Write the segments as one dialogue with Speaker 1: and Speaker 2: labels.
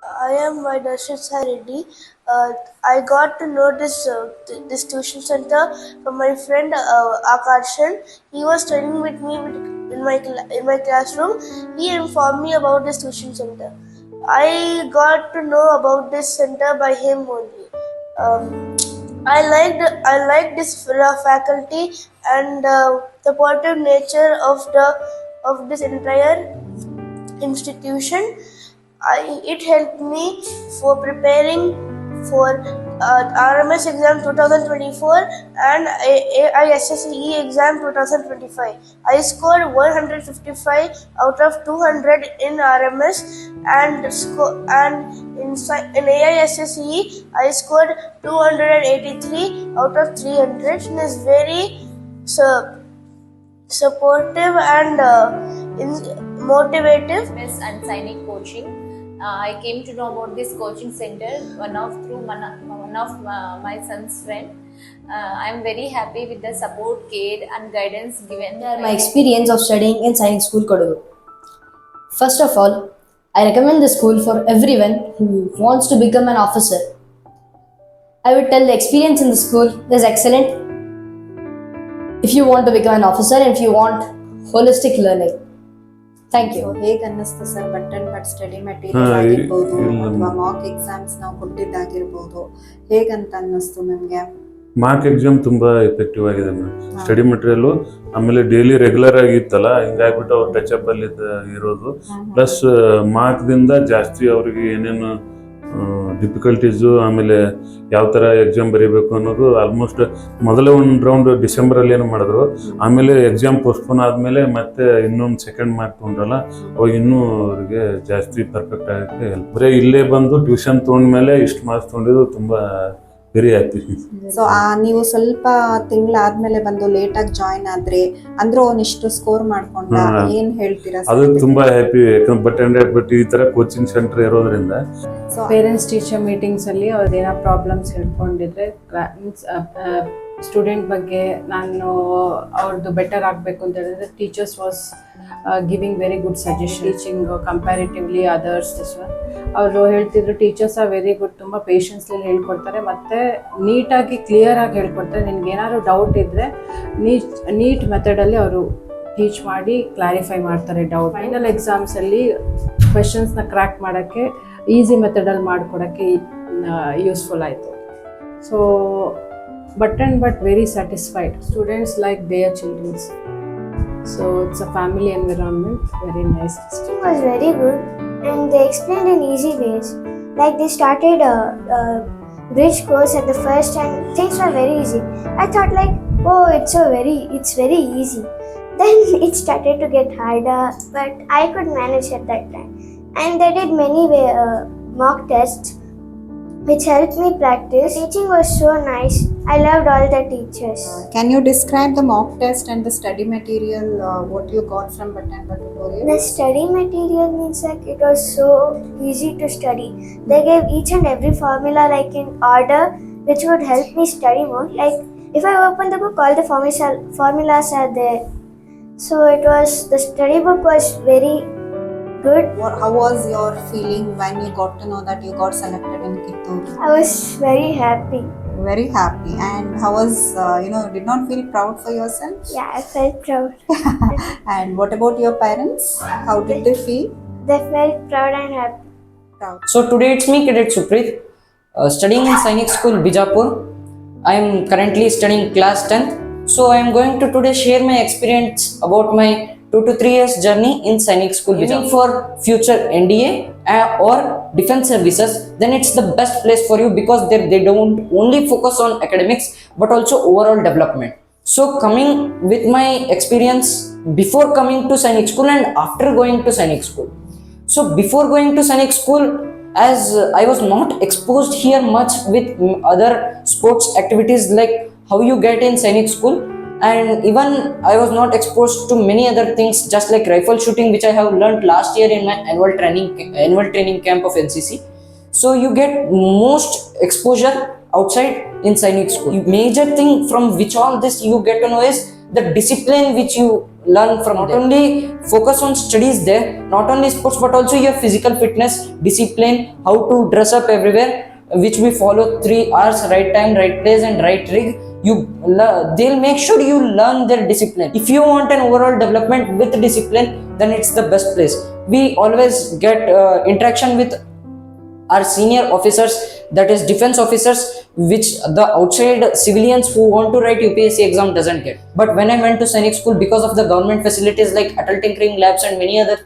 Speaker 1: I am Vaidashit Reddy. I got to know this tuition center from my friend Akarshan. He was studying with me in my classroom. He informed me about this tuition center. I got to know about this center by him only. I liked this faculty and the positive nature of this entire institution. It helped me for preparing for RMS exam 2024 and AISSEE exam 2025. I scored 155 out of 200 in RMS and in AISSEE I scored 283 out of 300. It is very supportive and motivative.
Speaker 2: Miss and Sainik coaching. I came to know about this coaching center through one of my son's friend. I am very happy with the support, care and guidance given.
Speaker 3: My experience of studying in Sainik School Kodagu. First of all, I recommend the school for everyone who wants to become an officer. I would tell the experience in the school is excellent if you want to become an officer and if you want holistic learning. Thank you.
Speaker 4: ಹೇಗೆ ಅನ್ನಿಸ್ತು sir but study material ಆಗಿರ್ಬೋದು ಅಥವಾ Mach exams ನಾವು ಕೊಟ್ಟಿದ್ದಾಗಿರ್ಬೋದು ಹೇಗಂತ ಅನ್ನಿಸ್ತು ನಿಮಗೆ?
Speaker 5: Mark exam ತುಂಬಾ effective ಆಗಿದೆ ma'am. Study material ಆಮೇಲೆ ಡೈಲಿ ರೆಗ್ಯುಲರ್ ಆಗಿತ್ತಲ್ಲ, ಹಿಂಗಾಗ್ಬಿಟ್ಟು ಅವ್ರು ಟಚ್ ಅಪ್ ಅಲ್ಲಿ ಇರೋದು. ಪ್ಲಸ್ ಮಾರ್ಕ್ ದಿಂದ ಜಾಸ್ತಿ ಅವ್ರಿಗೆ ಏನೇನು ಡಿಫಿಕಲ್ಟೀಸು ಆಮೇಲೆ ಯಾವ ಥರ ಎಕ್ಸಾಮ್ ಬರೀಬೇಕು ಅನ್ನೋದು ಆಲ್ಮೋಸ್ಟ್ ಮೊದಲೇ ಒಂದು ರೌಂಡ್ ಡಿಸೆಂಬರಲ್ಲಿ ಏನು ಮಾಡಿದ್ರು, ಆಮೇಲೆ ಎಕ್ಸಾಮ್ ಪೋಸ್ಟ್ಪೋನ್ ಆದಮೇಲೆ ಮತ್ತೆ ಇನ್ನೊಂದು ಸೆಕೆಂಡ್ ಮಾರ್ಕ್ ತೊಗೊಂಡ್ರಲ್ಲ, ಅವಾಗ ಇನ್ನೂ ಅವ್ರಿಗೆ ಜಾಸ್ತಿ ಪರ್ಫೆಕ್ಟ್ ಆಗೋಕ್ಕೆ ಹೆಲ್ಪ್. ಬರೀ ಇಲ್ಲೇ ಬಂದು ಟ್ಯೂಷನ್ ತೊಗೊಂಡ್ಮೇಲೆ ಇಷ್ಟು ಮಾರ್ಕ್ಸ್ ತೊಗೊಂಡಿದ್ದು ತುಂಬ ವೆರಿ ಹ್ಯಾಪಿ.
Speaker 4: ಸೊ ನೀವು ಸ್ವಲ್ಪ ತಿಂಗಳಾದ್ಮೇಲೆ ಬಂದು ಲೇಟಾಗಿ ಜಾಯಿನ್ ಆದ್ರೆ ಅಂದ್ರೆ ಒಂದಿಷ್ಟು ಸ್ಕೋರ್ ಮಾಡ್ಕೊಂಡ ಏನ್ ಹೇಳ್ತೀರಾ?
Speaker 5: ಅದು ತುಂಬಾ ಹ್ಯಾಪಿ. ಬಟ್ ಈ ತರ ಕೋಚಿಂಗ್ ಸೆಂಟರ್ ಇರೋದ್ರಿಂದ
Speaker 6: ಪೇರೆಂಟ್ಸ್ ಟೀಚರ್ ಮೀಟಿಂಗ್ಸ್ ಅಲ್ಲಿ ಅವ್ರದ್ದೇನೋ ಪ್ರಾಬ್ಲಮ್ಸ್ ಹೇಳ್ಕೊಂಡಿದ್ರೆ ಸ್ಟೂಡೆಂಟ್ ಬಗ್ಗೆ ನಾನು ಅವ್ರದ್ದು ಬೆಟರ್ ಆಗಬೇಕು ಅಂತ ಹೇಳಿದ್ರೆ teachers was giving very good suggestion. Teaching comparatively others ಅವರು ಹೇಳ್ತಿದ್ರು ಟೀಚರ್ಸ್ ಆರ್ ವೆರಿ ಗುಡ್, ತುಂಬ ಪೇಷನ್ಸ್ಲಿ ಹೇಳ್ಕೊಡ್ತಾರೆ ಮತ್ತು ನೀಟಾಗಿ ಕ್ಲಿಯರಾಗಿ ಹೇಳ್ಕೊಡ್ತಾರೆ. ನಿನ್ಗೆ ಏನಾದ್ರು ಡೌಟ್ ಇದ್ದರೆ ನೀಟ್ ಮೆಥಡಲ್ಲಿ ಅವರು ಟೀಚ್ ಮಾಡಿ ಕ್ಲಾರಿಫೈ ಮಾಡ್ತಾರೆ ಡೌಟ್. ಫೈನಲ್ ಎಕ್ಸಾಮ್ಸಲ್ಲಿ ಕ್ವೆಶನ್ಸ್ನ ಕ್ರ್ಯಾಕ್ ಮಾಡೋಕ್ಕೆ ಈಸಿ ಮೆಥಡಲ್ಲಿ ಮಾಡಿಕೊಡೋಕ್ಕೆ ಯೂಸ್ಫುಲ್ ಆಯಿತು. So but very satisfied. Students like their children. So it's a family environment, very nice.
Speaker 7: It was very good and they explained in easy ways. Like they started a bridge course at the first and things were very easy. I thought like, oh, it's very easy. Then it started to get harder, but I could manage at that time. And they did many mock tests which helped me practice. Teaching was so nice. I loved all the teachers.
Speaker 4: Can you describe the mock test and the study material, what you got from Bhat Bhat Tutorials?
Speaker 7: The study material means like it was so easy to study. They gave each and every formula like in order which would help me study more. Like if I open the book, all the formulas are there. So the study book was very good.
Speaker 4: How was your feeling when you got to know that you got selected in Kittur?
Speaker 7: I was very happy.
Speaker 4: Very happy. And how was, did not feel proud for yourself?
Speaker 7: Yeah, I felt proud.
Speaker 4: And what about your parents? How did they feel?
Speaker 7: They felt proud and happy.
Speaker 4: Proud.
Speaker 8: So today it's me, Cadet Supreet, studying in Sainik School, Bijapur. I am currently studying class 10th. So I am going to today share my experience about my 2 to 3 years journey in Sainik School, Bijapur. For future NDA or defense services, then it's the best place for you because they don't only focus on academics but also overall development. So coming with my experience before coming to Sainik School and after going to Sainik School. So before going to Sainik School, as I was not exposed here much with other sports activities like how you get in Sainik School, and even I was not exposed to many other things just like rifle shooting, which I have learned last year in my annual training camp of NCC. So you get most exposure outside in Sainik School. Major thing from which all this you get to know is the discipline which you learn from not only focus on studies there, not only sports but also your physical fitness, discipline, how to dress up everywhere, which we follow 3 hours, right time, right place and right rig. They'll make sure you learn their discipline. If you want an overall development with discipline, then it's the best place. We always get interaction with our senior officers, that is defense officers, which the outside civilians who want to write UPSC exam doesn't get. But when I went to Sainik School, because of the government facilities like adult tinkering labs and many other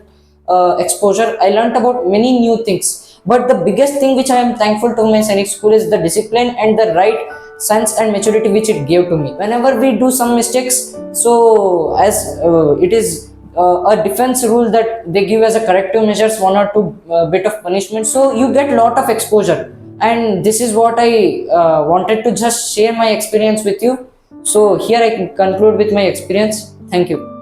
Speaker 8: exposure, I learnt about many new things. But the biggest thing which I am thankful to my Sainik School is the discipline and the right sense and maturity which it gave to me. Whenever we do some mistakes, so as it is a defense rule that they give as a corrective measures, 1 or 2 bit of punishment, so you get lot of exposure. And this is what I wanted to just share my experience with you. So here I can conclude with my experience. Thank you.